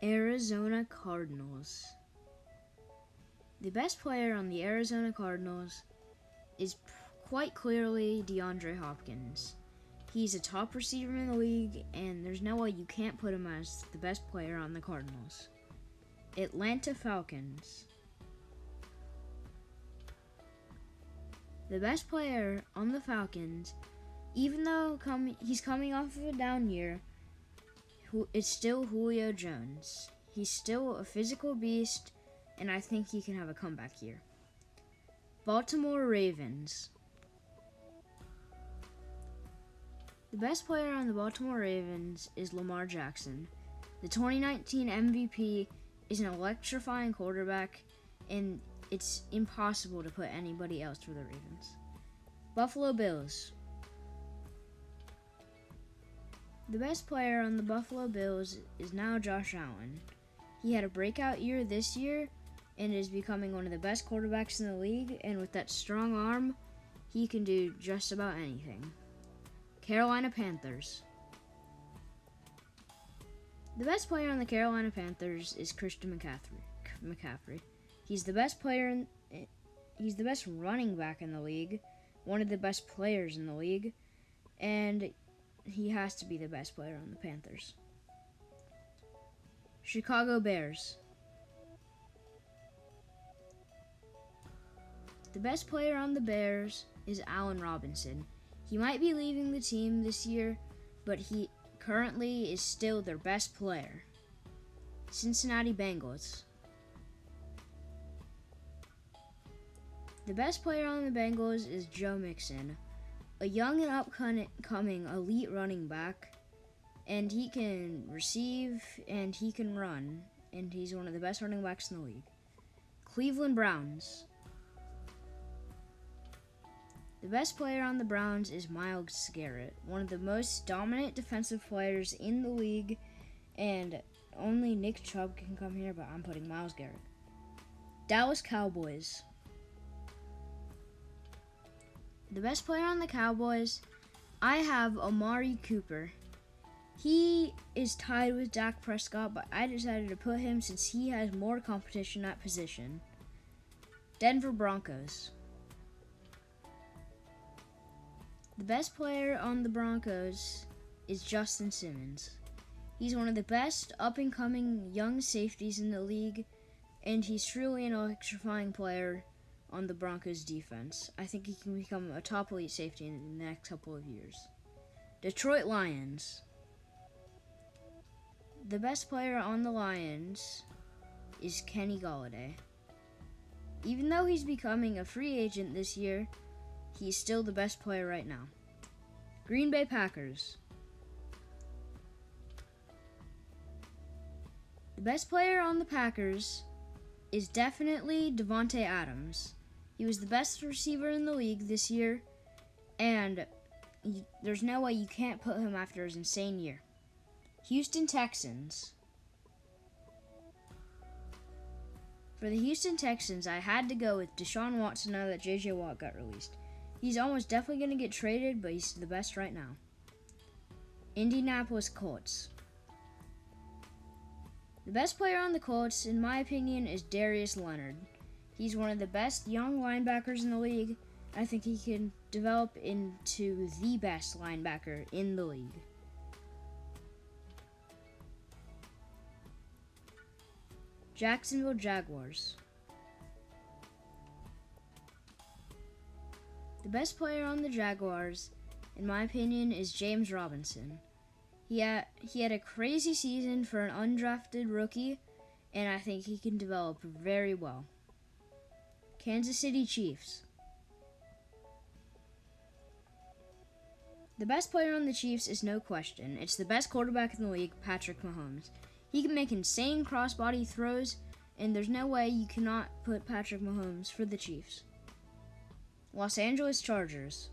Arizona Cardinals. The best player on the Arizona Cardinals is quite clearly DeAndre Hopkins. He's a top receiver in the league, and there's no way you can't put him as the best player on the Cardinals. Atlanta Falcons. The best player on the Falcons, even though he's coming off of a down year, it's still Julio Jones. He's still a physical beast, and I think he can have a comeback year. Baltimore Ravens. The best player on the Baltimore Ravens is Lamar Jackson. The 2019 MVP is an electrifying quarterback, and it's impossible to put anybody else for the Ravens. Buffalo Bills. The best player on the Buffalo Bills is now Josh Allen. He had a breakout year this year and is becoming one of the best quarterbacks in the league, and with that strong arm, he can do just about anything. Carolina Panthers. The best player on the Carolina Panthers is Christian McCaffrey. He's the best running back in the league, one of the best players in the league, and he has to be the best player on the Panthers. Chicago Bears. The best player on the Bears is Allen Robinson. He might be leaving the team this year, but he currently is still their best player. Cincinnati Bengals. The best player on the Bengals is Joe Mixon, a young and upcoming elite running back, and he can receive and he can run, and he's one of the best running backs in the league. Cleveland Browns. The best player on the Browns is Myles Garrett, one of the most dominant defensive players in the league, and only Nick Chubb can come here, but I'm putting Myles Garrett. Dallas Cowboys. The best player on the Cowboys, I have Amari Cooper. He is tied with Dak Prescott, but I decided to put him since he has more competition at position. Denver Broncos. The best player on the Broncos is Justin Simmons. He's one of the best up-and-coming young safeties in the league, and he's truly an electrifying player on the Broncos defense. I think he can become a top elite safety in the next couple of years. Detroit Lions. The best player on the Lions is Kenny Golladay. Even though he's becoming a free agent this year, he's still the best player right now. Green Bay Packers. The best player on the Packers is definitely Devontae Adams. He was the best receiver in the league this year, and there's no way you can't put him after his insane year. Houston Texans. For the Houston Texans, I had to go with Deshaun Watson now that J.J. Watt got released. He's almost definitely going to get traded, but he's the best right now. Indianapolis Colts. The best player on the Colts, in my opinion, is Darius Leonard. He's one of the best young linebackers in the league. I think he can develop into the best linebacker in the league. Jacksonville Jaguars. The best player on the Jaguars, in my opinion, is James Robinson. He had a crazy season for an undrafted rookie, and I think he can develop very well. Kansas City Chiefs. The best player on the Chiefs is no question. It's the best quarterback in the league, Patrick Mahomes. He can make insane crossbody throws, and there's no way you cannot put Patrick Mahomes for the Chiefs. Los Angeles Chargers.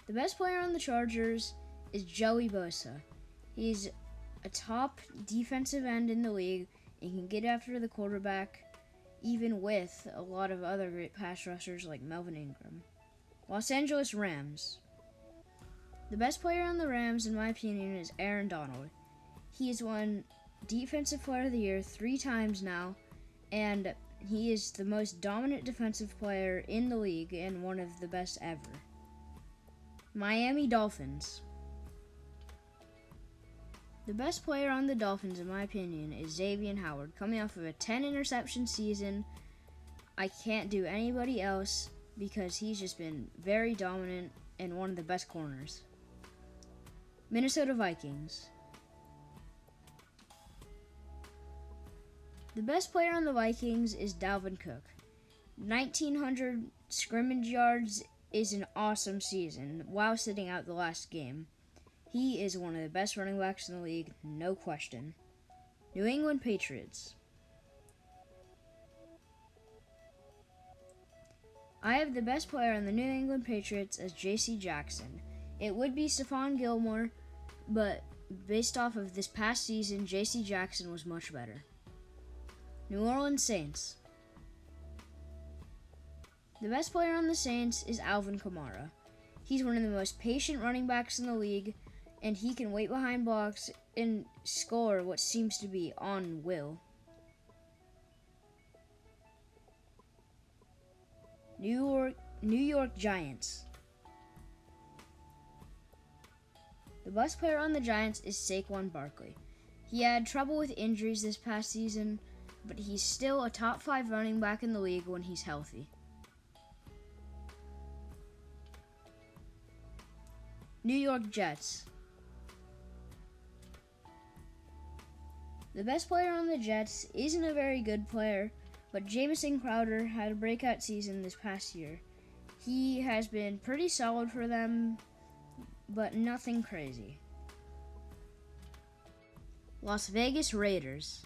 The best player on the Chargers is Joey Bosa. He's a top defensive end in the league and can get after the quarterback, even with a lot of other great pass rushers like Melvin Ingram. Los Angeles Rams. The best player on the Rams, in my opinion, is Aaron Donald. He has won Defensive Player of the Year 3 times now, and he is the most dominant defensive player in the league and one of the best ever. Miami Dolphins. The best player on the Dolphins, in my opinion, is Xavier Howard. Coming off of a 10-interception season, I can't do anybody else because he's just been very dominant and one of the best corners. Minnesota Vikings. The best player on the Vikings is Dalvin Cook. 1,900 scrimmage yards is an awesome season while sitting out the last game. He is one of the best running backs in the league, no question. New England Patriots. I have the best player on the New England Patriots as J.C. Jackson. It would be Stephon Gilmore, but based off of this past season, J.C. Jackson was much better. New Orleans Saints. The best player on the Saints is Alvin Kamara. He's one of the most patient running backs in the league, and he can wait behind blocks and score what seems to be on will. New York Giants. The best player on the Giants is Saquon Barkley. He had trouble with injuries this past season, but he's still a top 5 running back in the league when he's healthy. New York Jets. The best player on the Jets isn't a very good player, but Jamison Crowder had a breakout season this past year. He has been pretty solid for them, but nothing crazy. Las Vegas Raiders.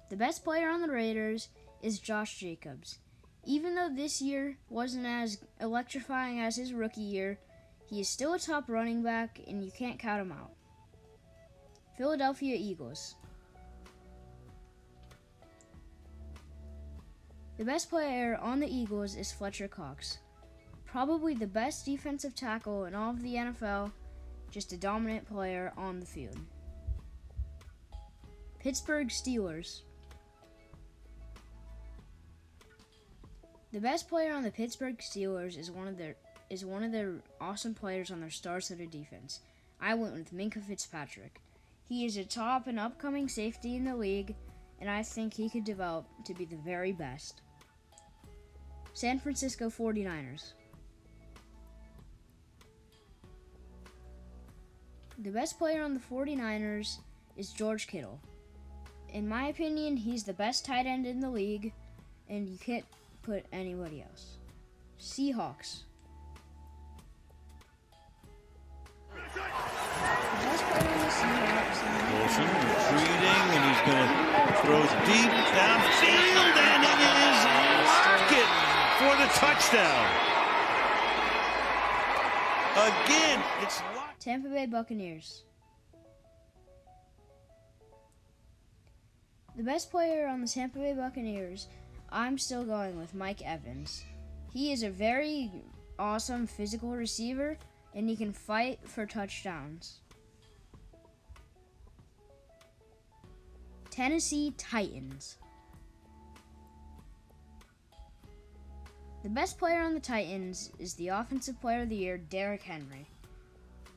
The best player on the Raiders is Josh Jacobs. Even though this year wasn't as electrifying as his rookie year, he is still a top running back, and you can't count him out. Philadelphia Eagles. The best player on the Eagles is Fletcher Cox. Probably the best defensive tackle in all of the NFL, just a dominant player on the field. Pittsburgh Steelers. The best player on the Pittsburgh Steelers is one of their awesome players on their star-studded defense. I went with Minkah Fitzpatrick. He is a top and upcoming safety in the league, and I think he could develop to be the very best. San Francisco 49ers. The best player on the 49ers is George Kittle. In my opinion, he's the best tight end in the league, and you can't put anybody else. Seahawks. The best player on the Seahawks. Wilson retreating, and he's going to throw deep downfield, and it is Rocket for the touchdown. Again, it's Tampa Bay Buccaneers. The best player on the Tampa Bay Buccaneers, I'm still going with Mike Evans. He is a very awesome physical receiver, and he can fight for touchdowns. Tennessee Titans. The best player on the Titans is the Offensive Player of the Year, Derrick Henry.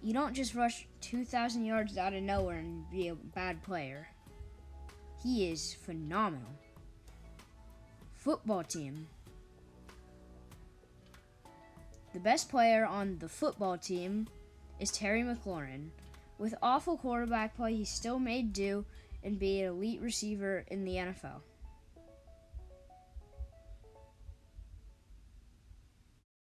You don't just rush 2,000 yards out of nowhere and be a bad player. He is phenomenal. Football team. The best player on the football team is Terry McLaurin. With awful quarterback play, he still made do and be an elite receiver in the NFL.